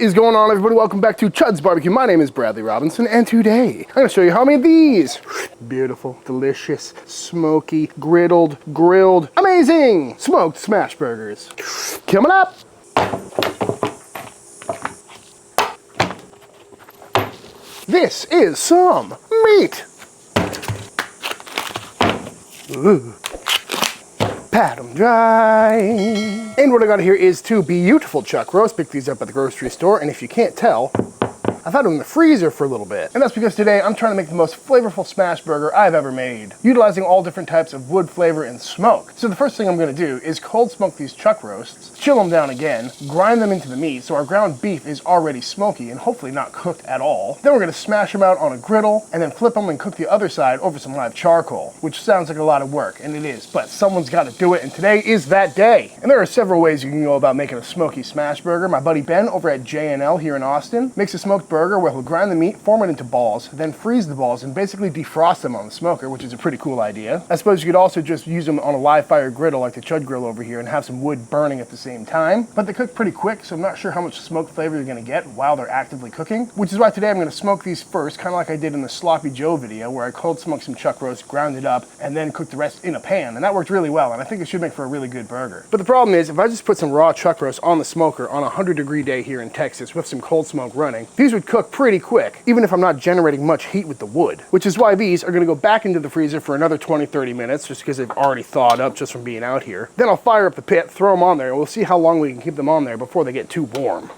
What is going on, everybody? Welcome back to Chuds BBQ. My name is Bradley Robinson, and today I'm going to show you how I made these. Beautiful, delicious, smoky, griddled, grilled, amazing smoked smash burgers. Coming up. This is some meat. Ooh. Pat them dry. And what I got here is two beautiful chuck roasts. Picked these up at the grocery store, and if you can't tell, I've had them in the freezer for a little bit. And that's because today I'm trying to make the most flavorful smash burger I've ever made, utilizing all different types of wood flavor and smoke. So the first thing I'm gonna do is cold smoke these chuck roasts, chill them down again, grind them into the meat so our ground beef is already smoky and hopefully not cooked at all. Then we're gonna smash them out on a griddle and then flip them and cook the other side over some live charcoal, which sounds like a lot of work, and it is, but someone's gotta do it, and today is that day. And there are several ways you can go about making a smoky smash burger. My buddy Ben over at J&L here in Austin makes a smoked burger where he'll grind the meat, form it into balls, then freeze the balls and basically defrost them on the smoker, which is a pretty cool idea. I suppose you could also just use them on a live fire griddle like the Chud grill over here and have some wood burning at the same time. But they cook pretty quick, so I'm not sure how much smoke flavor you're gonna get while they're actively cooking, which is why today I'm gonna smoke these first, kind of like I did in the Sloppy Joe video where I cold smoked some chuck roast, ground it up, and then cooked the rest in a pan, and that worked really well, and I think it should make for a really good burger. But the problem is, if I just put some raw chuck roast on the smoker on a 100-degree day here in Texas with some cold smoke running, these would cook pretty quick, even if I'm not generating much heat with the wood, which is why these are gonna go back into the freezer for another 20-30 minutes, just because they've already thawed up just from being out here. Then I'll fire up the pit, throw them on there, and we'll see how long we can keep them on there before they get too warm.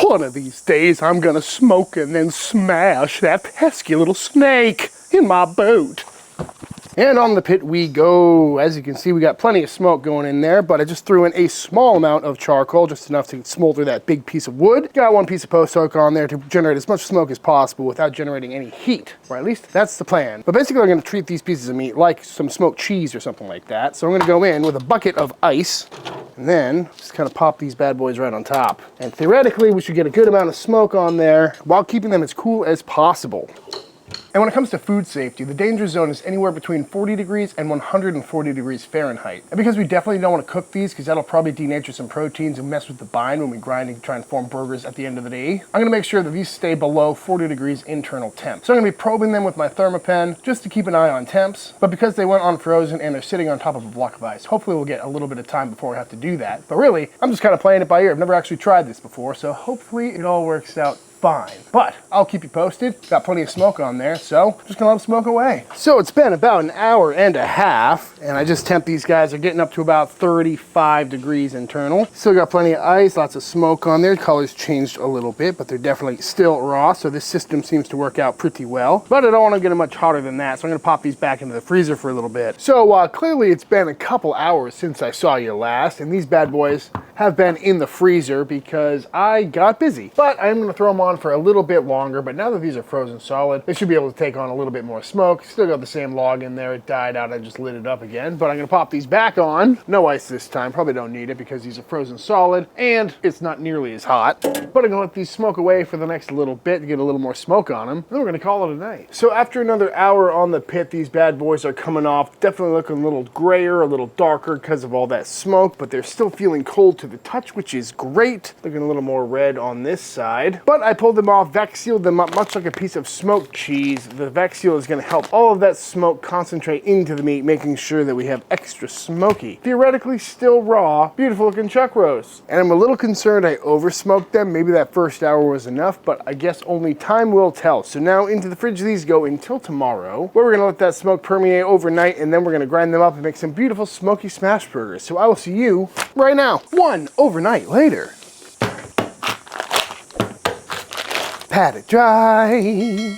One of these days I'm gonna smoke and then smash that pesky little snake in my boot. And on the pit we go. As you can see, we got plenty of smoke going in there, but I just threw in a small amount of charcoal, just enough to smolder that big piece of wood. Got one piece of post oak on there to generate as much smoke as possible without generating any heat, or at least that's the plan. But basically I'm gonna treat these pieces of meat like some smoked cheese or something like that. So I'm gonna go in with a bucket of ice, and then just kind of pop these bad boys right on top. And theoretically, we should get a good amount of smoke on there while keeping them as cool as possible. And when it comes to food safety, the danger zone is anywhere between 40 degrees and 140 degrees Fahrenheit. And because we definitely don't want to cook these, because that'll probably denature some proteins and mess with the bind when we grind and try and form burgers at the end of the day, I'm gonna make sure that these stay below 40 degrees internal temp. So I'm gonna be probing them with my Thermopen just to keep an eye on temps. But because they went on frozen and they're sitting on top of a block of ice, hopefully we'll get a little bit of time before we have to do that. But really, I'm just kind of playing it by ear. I've never actually tried this before, so hopefully it all works out fine. But I'll keep you posted. Got plenty of smoke on there, so I'm just gonna let them smoke away. So it's been about an hour and a half, and I just temp these guys. Are getting up to about 35 degrees internal. Still got plenty of ice, lots of smoke on there. Colors changed a little bit, but they're definitely still raw, so this system seems to work out pretty well. But I don't want to get them much hotter than that, so I'm gonna pop these back into the freezer for a little bit. So clearly it's been a couple hours since I saw you last, and these bad boys have been in the freezer because I got busy. But I'm gonna throw them on for a little bit longer, but now that these are frozen solid, they should be able to take on a little bit more smoke. Still got the same log in there. It died out. I just lit it up again, but I'm gonna pop these back on. No ice this time. Probably don't need it because these are frozen solid and it's not nearly as hot. But I'm gonna let these smoke away for the next little bit to get a little more smoke on them. Then we're gonna call it a night. So after another hour on the pit, these bad boys are coming off. Definitely looking a little grayer, a little darker because of all that smoke, but they're still feeling cold to the touch, which is great. Looking a little more red on this side. But I pulled them off, vac sealed them up, much like a piece of smoked cheese. The vac seal is going to help all of that smoke concentrate into the meat, making sure that we have extra smoky, theoretically still raw, beautiful looking chuck roasts. And I'm a little concerned I over smoked them. Maybe that first hour was enough, but I guess only time will tell. So now into the fridge these go until tomorrow, where we're going to let that smoke permeate overnight, and then we're going to grind them up and make some beautiful smoky smash burgers. So I will see you right now. One overnight later. Pat it dry.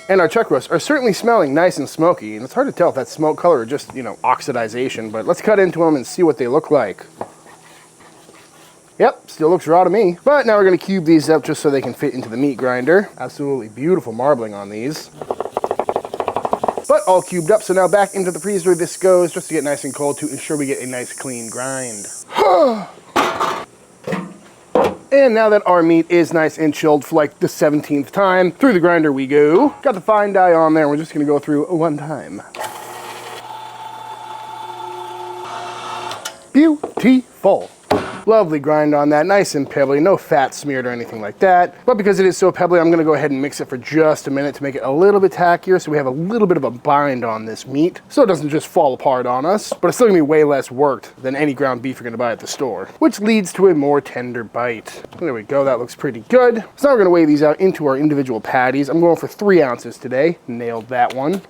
And our chuck roasts are certainly smelling nice and smoky, and it's hard to tell if that's smoke color or just, oxidization, but let's cut into them and see what they look like. Yep, still looks raw to me. But now we're gonna cube these up just so they can fit into the meat grinder. Absolutely beautiful marbling on these. But all cubed up, so now back into the freezer this goes, just to get nice and cold to ensure we get a nice clean grind. And now that our meat is nice and chilled for like the 17th time, through the grinder we go. Got the fine dye on there, we're just gonna go through one time. Beautiful. Lovely grind on that, nice and pebbly, no fat smeared or anything like that. But because it is so pebbly, I'm gonna go ahead and mix it for just a minute to make it a little bit tackier so we have a little bit of a bind on this meat so it doesn't just fall apart on us, but it's still gonna be way less worked than any ground beef you're gonna buy at the store, which leads to a more tender bite. There we go, that looks pretty good. So now we're gonna weigh these out into our individual patties. I'm going for 3 ounces today, nailed that one,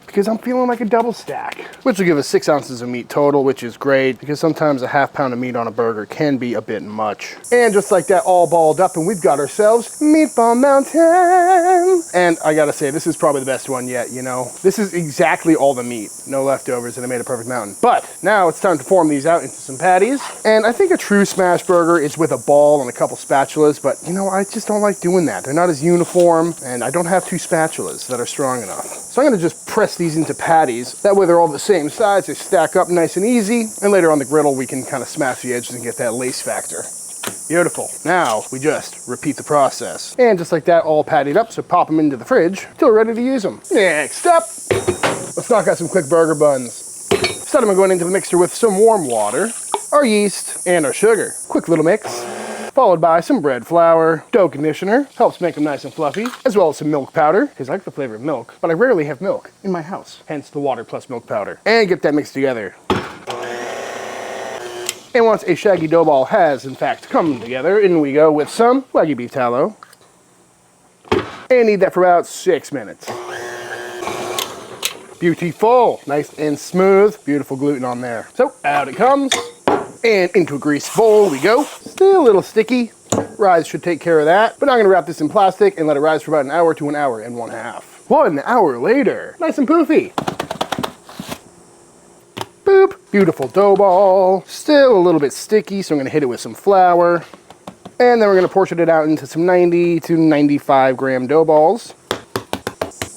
because I'm feeling like a double stack, which will give us 6 ounces of meat total, which is great because sometimes a half pound of meat on a burger can be a bit much. And just like that, all balled up, and we've got ourselves Meatball Mountain. And I gotta say, this is probably the best one yet, you know? This is exactly all the meat, no leftovers, and I made a perfect mountain. But now it's time to form these out into some patties. And I think a true smash burger is with a ball and a couple spatulas, but you know, I just don't like doing that. They're not as uniform, and I don't have 2 spatulas that are strong enough. So I'm gonna just press these into patties. That way they're all the same size, they stack up nice and easy, and later on the griddle we can kind of smash the edges and get that lace factor. Beautiful. Now we just repeat the process. And just like that, all pattied up, so pop them into the fridge till we're ready to use them. Next up, let's knock out some quick burger buns. Start them going into the mixer with some warm water, our yeast, and our sugar. Quick little mix. Followed by some bread flour, dough conditioner, helps make them nice and fluffy, as well as some milk powder, because I like the flavor of milk, but I rarely have milk in my house, hence the water plus milk powder. And get that mixed together. And once a shaggy dough ball has, in fact, come together, in we go with some Wagyu beef tallow. And knead that for about 6 minutes. Beautiful, nice and smooth, beautiful gluten on there. So out it comes. And into a greased bowl we go. Still a little sticky. Rise should take care of that. But now I'm gonna wrap this in plastic and let it rise for about an hour to an hour and 1/2. 1 hour later, nice and poofy. Boop, beautiful dough ball. Still a little bit sticky, so I'm gonna hit it with some flour. And then we're gonna portion it out into some 90 to 95 gram dough balls.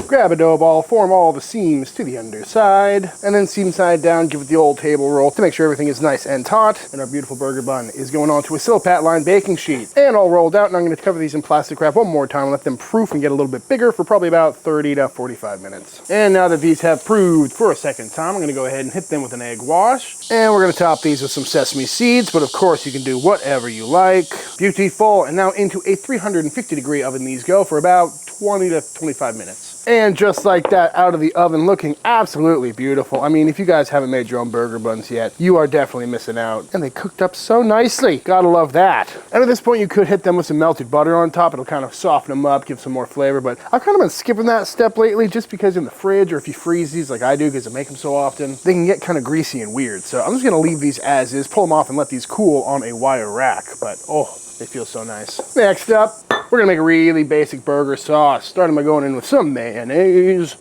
Grab a dough ball, form all the seams to the underside, and then seam side down, give it the old table roll to make sure everything is nice and taut. And our beautiful burger bun is going onto a Silpat lined baking sheet. And all rolled out, and I'm gonna cover these in plastic wrap one more time and let them proof and get a little bit bigger for probably about 30 to 45 minutes. And now that these have proofed for a second time, I'm gonna go ahead and hit them with an egg wash. And we're gonna top these with some sesame seeds, but of course you can do whatever you like. Beautiful, and now into a 350-degree oven these go for about 20 to 25 minutes. And just like that, out of the oven, looking absolutely beautiful. I mean, if you guys haven't made your own burger buns yet, you are definitely missing out. And they cooked up so nicely. Gotta love that. And at this point, you could hit them with some melted butter on top. It'll kind of soften them up, give some more flavor. But I've kind of been skipping that step lately just because in the fridge, or if you freeze these like I do because I make them so often, they can get kind of greasy and weird. So I'm just gonna leave these as is, pull them off and let these cool on a wire rack. But oh, they feel so nice. Next up, we're gonna make a really basic burger sauce. Starting by going in with some mayonnaise.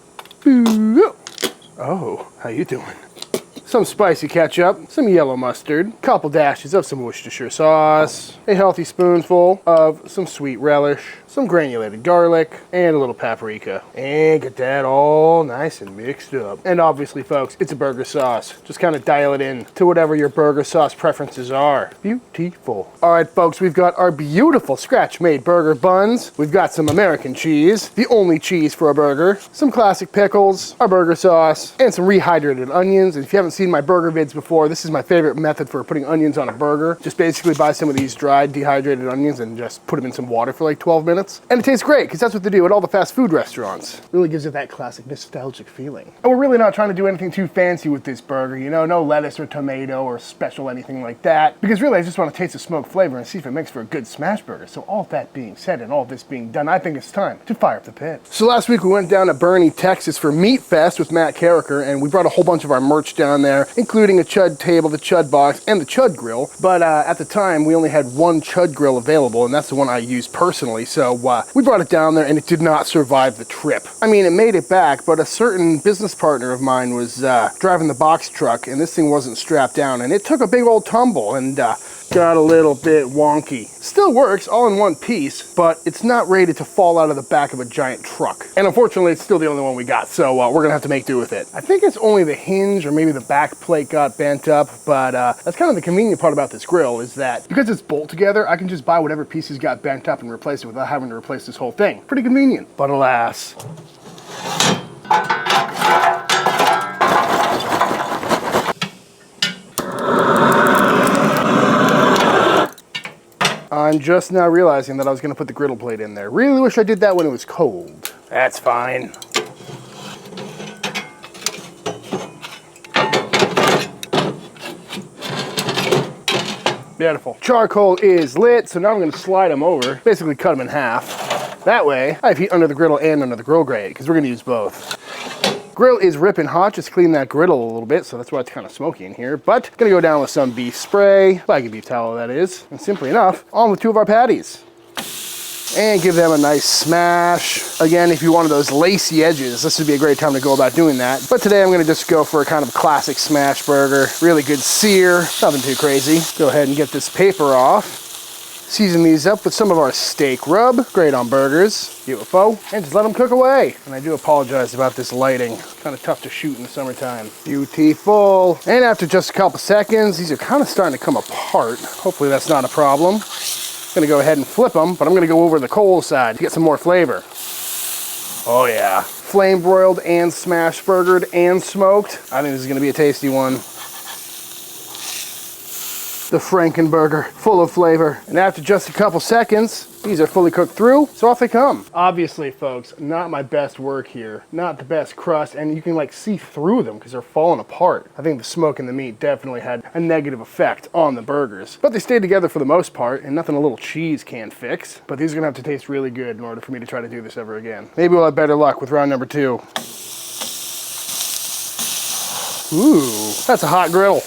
Oh, how you doing? Some spicy ketchup, some yellow mustard, couple dashes of some Worcestershire sauce, a healthy spoonful of some sweet relish, some granulated garlic, and a little paprika. And get that all nice and mixed up. And obviously, folks, it's a burger sauce. Just kind of dial it in to whatever your burger sauce preferences are. Beautiful. All right, folks, we've got our beautiful scratch-made burger buns. We've got some American cheese, the only cheese for a burger, some classic pickles, our burger sauce, and some rehydrated onions. And if you haven't seen my burger vids before, this is my favorite method for putting onions on a burger. Just basically buy some of these dried, dehydrated onions and just put them in some water for like 12 minutes. And it tastes great, because that's what they do at all the fast food restaurants. Really gives it that classic nostalgic feeling. And we're really not trying to do anything too fancy with this burger, you know, no lettuce or tomato or special anything like that. Because really, I just want to taste the smoked flavor and see if it makes for a good smash burger. So all that being said and all this being done, I think it's time to fire up the pit. So last week we went down to Bernie, Texas for Meat Fest with Matt Carricker, and we brought a whole bunch of our merch down there, including a Chud table, the Chud box, and the Chud grill. But at the time, we only had one Chud grill available, and that's the one I use personally. So we brought it down there, and it did not survive the trip. I mean, it made it back, but a certain business partner of mine was driving the box truck, and this thing wasn't strapped down, and it took a big old tumble, and got a little bit wonky. Still works all in one piece, but it's not rated to fall out of the back of a giant truck. And unfortunately, it's still the only one we got, so we're gonna have to make do with it. I think it's only the hinge or maybe the back plate got bent up, but that's kind of the convenient part about this grill is that because it's bolt together, I can just buy whatever pieces got bent up and replace it without having to replace this whole thing. Pretty convenient, but alas. I'm just now realizing that I was going to put the griddle plate in there. Really wish I did that when it was cold. That's fine. Beautiful. Charcoal is lit, so now I'm going to slide them over, basically cut them in half. That way, I have heat under the griddle and under the grill grate, because we're going to use both. Grill is ripping hot, just clean that griddle a little bit, so that's why it's kind of smoky in here. But gonna go down with some beef spray, bag of beef tallow that is, and simply enough, on with 2 of our patties. And give them a nice smash. Again, if you wanted those lacy edges, this would be a great time to go about doing that. But today I'm gonna just go for a kind of classic smash burger. Really good sear, nothing too crazy. Go ahead and get this paper off. Season these up with some of our steak rub. Great on burgers. Beautiful. And just let them cook away. And I do apologize about this lighting. Kind of tough to shoot in the summertime. Beautiful. And after just a couple seconds, these are kind of starting to come apart. Hopefully that's not a problem. I'm gonna go ahead and flip them, but I'm gonna go over the coal side to get some more flavor. Oh yeah. Flame broiled and smash burgered and smoked. I think this is gonna be a tasty one. The Frankenburger, full of flavor. And after just a couple seconds, these are fully cooked through, so off they come. Obviously, folks, not my best work here. Not the best crust, and you can like see through them because they're falling apart. I think the smoke and the meat definitely had a negative effect on the burgers. But they stayed together for the most part, and nothing a little cheese can't fix. But these are gonna have to taste really good in order for me to try to do this ever again. Maybe we'll have better luck with round number 2. Ooh, that's a hot griddle.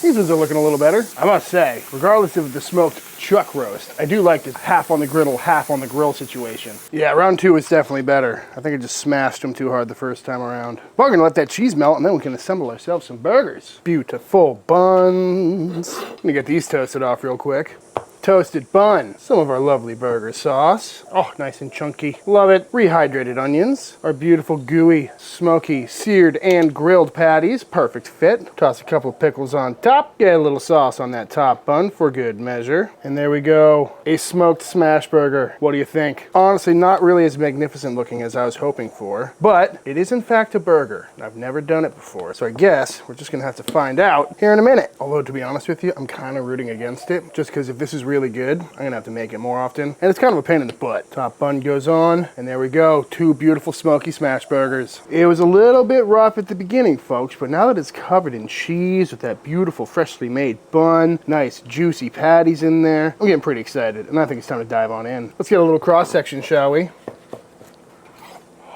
These ones are looking a little better. I must say, regardless of the smoked chuck roast, I do like this half on the griddle, half on the grill situation. Yeah, round 2 is definitely better. I think I just smashed them too hard the first time around. We're gonna let that cheese melt and then we can assemble ourselves some burgers. Beautiful buns. I'm gonna get these toasted off real quick. Toasted bun, some of our lovely burger sauce. Oh, nice and chunky. Love it. Rehydrated onions, our beautiful gooey, smoky, seared and grilled patties. Perfect fit. Toss a couple of pickles on top. Get a little sauce on that top bun for good measure. And there we go. A smoked smash burger. What do you think? Honestly, not really as magnificent looking as I was hoping for, but it is in fact a burger. I've never done it before, so I guess we're just gonna have to find out here in a minute. Although, to be honest with you, I'm kind of rooting against it, just because if this is really good, I'm gonna have to make it more often, and it's kind of a pain in the butt. Top bun goes on, and there we go. 2 beautiful smoky smash burgers. It was a little bit rough at the beginning, folks, but now that it's covered in cheese with that beautiful freshly made bun, nice juicy patties in there, I'm getting pretty excited, and I think it's time to dive on in. Let's get a little cross section, shall we?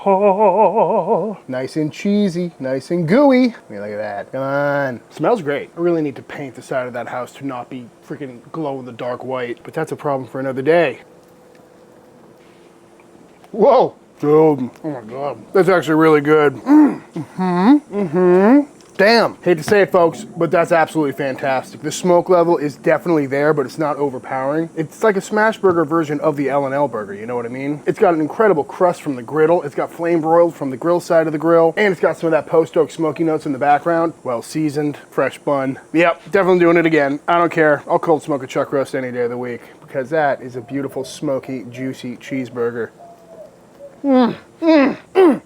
Oh, nice and cheesy, nice and gooey. I mean, look at that. Come on. Smells great. I really need to paint the side of that house to not be freaking glow in the dark white, but that's a problem for another day. Whoa. Oh my God. That's actually really good. Damn. Hate to say it, folks, but that's absolutely fantastic. The smoke level is definitely there, but it's not overpowering. It's like a smash burger version of the L&L burger, you know what I mean? It's got an incredible crust from the griddle. It's got flame broiled from the grill side of the grill, and it's got some of that post-oak smoky notes in the background. Well seasoned, fresh bun. Yep, definitely doing it again. I don't care. I'll cold smoke a chuck roast any day of the week, because that is a beautiful, smoky, juicy cheeseburger.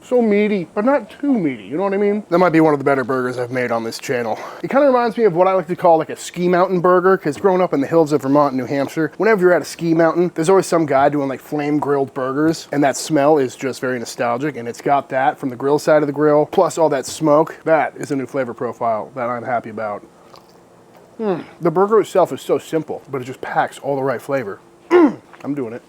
So meaty, but not too meaty, you know what I mean? That might be one of the better burgers I've made on this channel. It kind of reminds me of what I like to call like a ski mountain burger, because growing up in the hills of Vermont and New Hampshire, whenever you're at a ski mountain, there's always some guy doing like flame grilled burgers, and that smell is just very nostalgic, and it's got that from the grill side of the grill, plus all that smoke. That is a new flavor profile that I'm happy about. The burger itself is so simple, but it just packs all the right flavor. I'm doing it.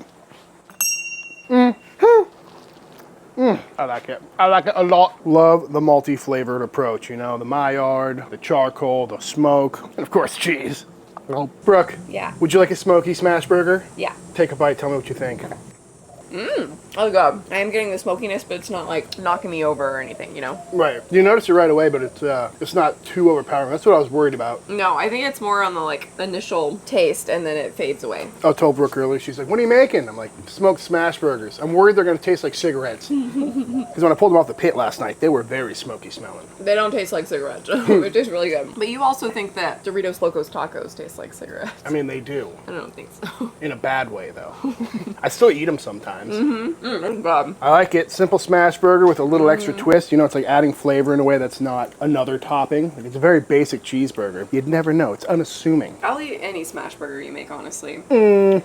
I like it. I like it a lot. Love the multi-flavored approach, you know, the Maillard, the charcoal, the smoke, and of course cheese. Well, Brooke, yeah. Would you like a smoky smash burger? Yeah. Take a bite, tell me what you think. Oh god, I am getting the smokiness, but it's not like knocking me over or anything, you know? Right. You notice it right away, but it's not too overpowering. That's what I was worried about. No, I think it's more on the like initial taste and then it fades away. I told Brooke earlier, she's like, what are you making? I'm like, smoked Smashburgers. I'm worried they're going to taste like cigarettes. Because when I pulled them off the pit last night, they were very smoky smelling. They don't taste like cigarettes. They taste really good. But you also think that Doritos Locos Tacos taste like cigarettes. I mean, they do. I don't think so. In a bad way, though. I still eat them sometimes. That's bad. I like it. Simple Smashburger with a little extra twist. You know, it's like adding flavor in a way that's not another topping. Like, it's a very basic cheeseburger. You'd never know. It's unassuming. I'll eat any smash burger you make, honestly. Good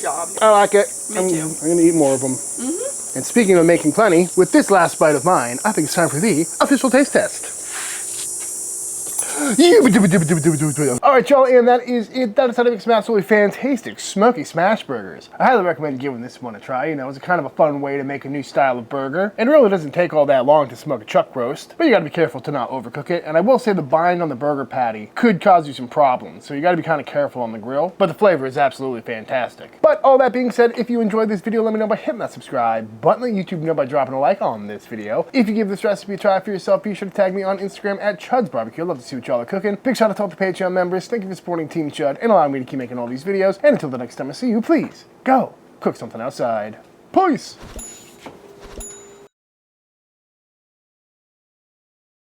job. I like it. Me too. I'm going to eat more of them. And speaking of making plenty, with this last bite of mine, I think it's time for the official taste test. Alright, y'all, and that is it. That is how to make some absolutely fantastic smoky smash burgers. I highly recommend giving this one a try. You know, it's kind of a fun way to make a new style of burger. And it really doesn't take all that long to smoke a chuck roast, but you gotta be careful to not overcook it. And I will say the bind on the burger patty could cause you some problems, so you gotta be kind of careful on the grill. But the flavor is absolutely fantastic. But all that being said, if you enjoyed this video, let me know by hitting that subscribe button. Let YouTube know by dropping a like on this video. If you give this recipe a try for yourself, be sure to tag me on Instagram at Chuds BBQ. I'd love to see what y'all are cooking. Big shout out to all the Patreon members. Thank you for supporting Team Chud and allowing me to keep making all these videos. And until the next time I see you, please go cook something outside. Peace!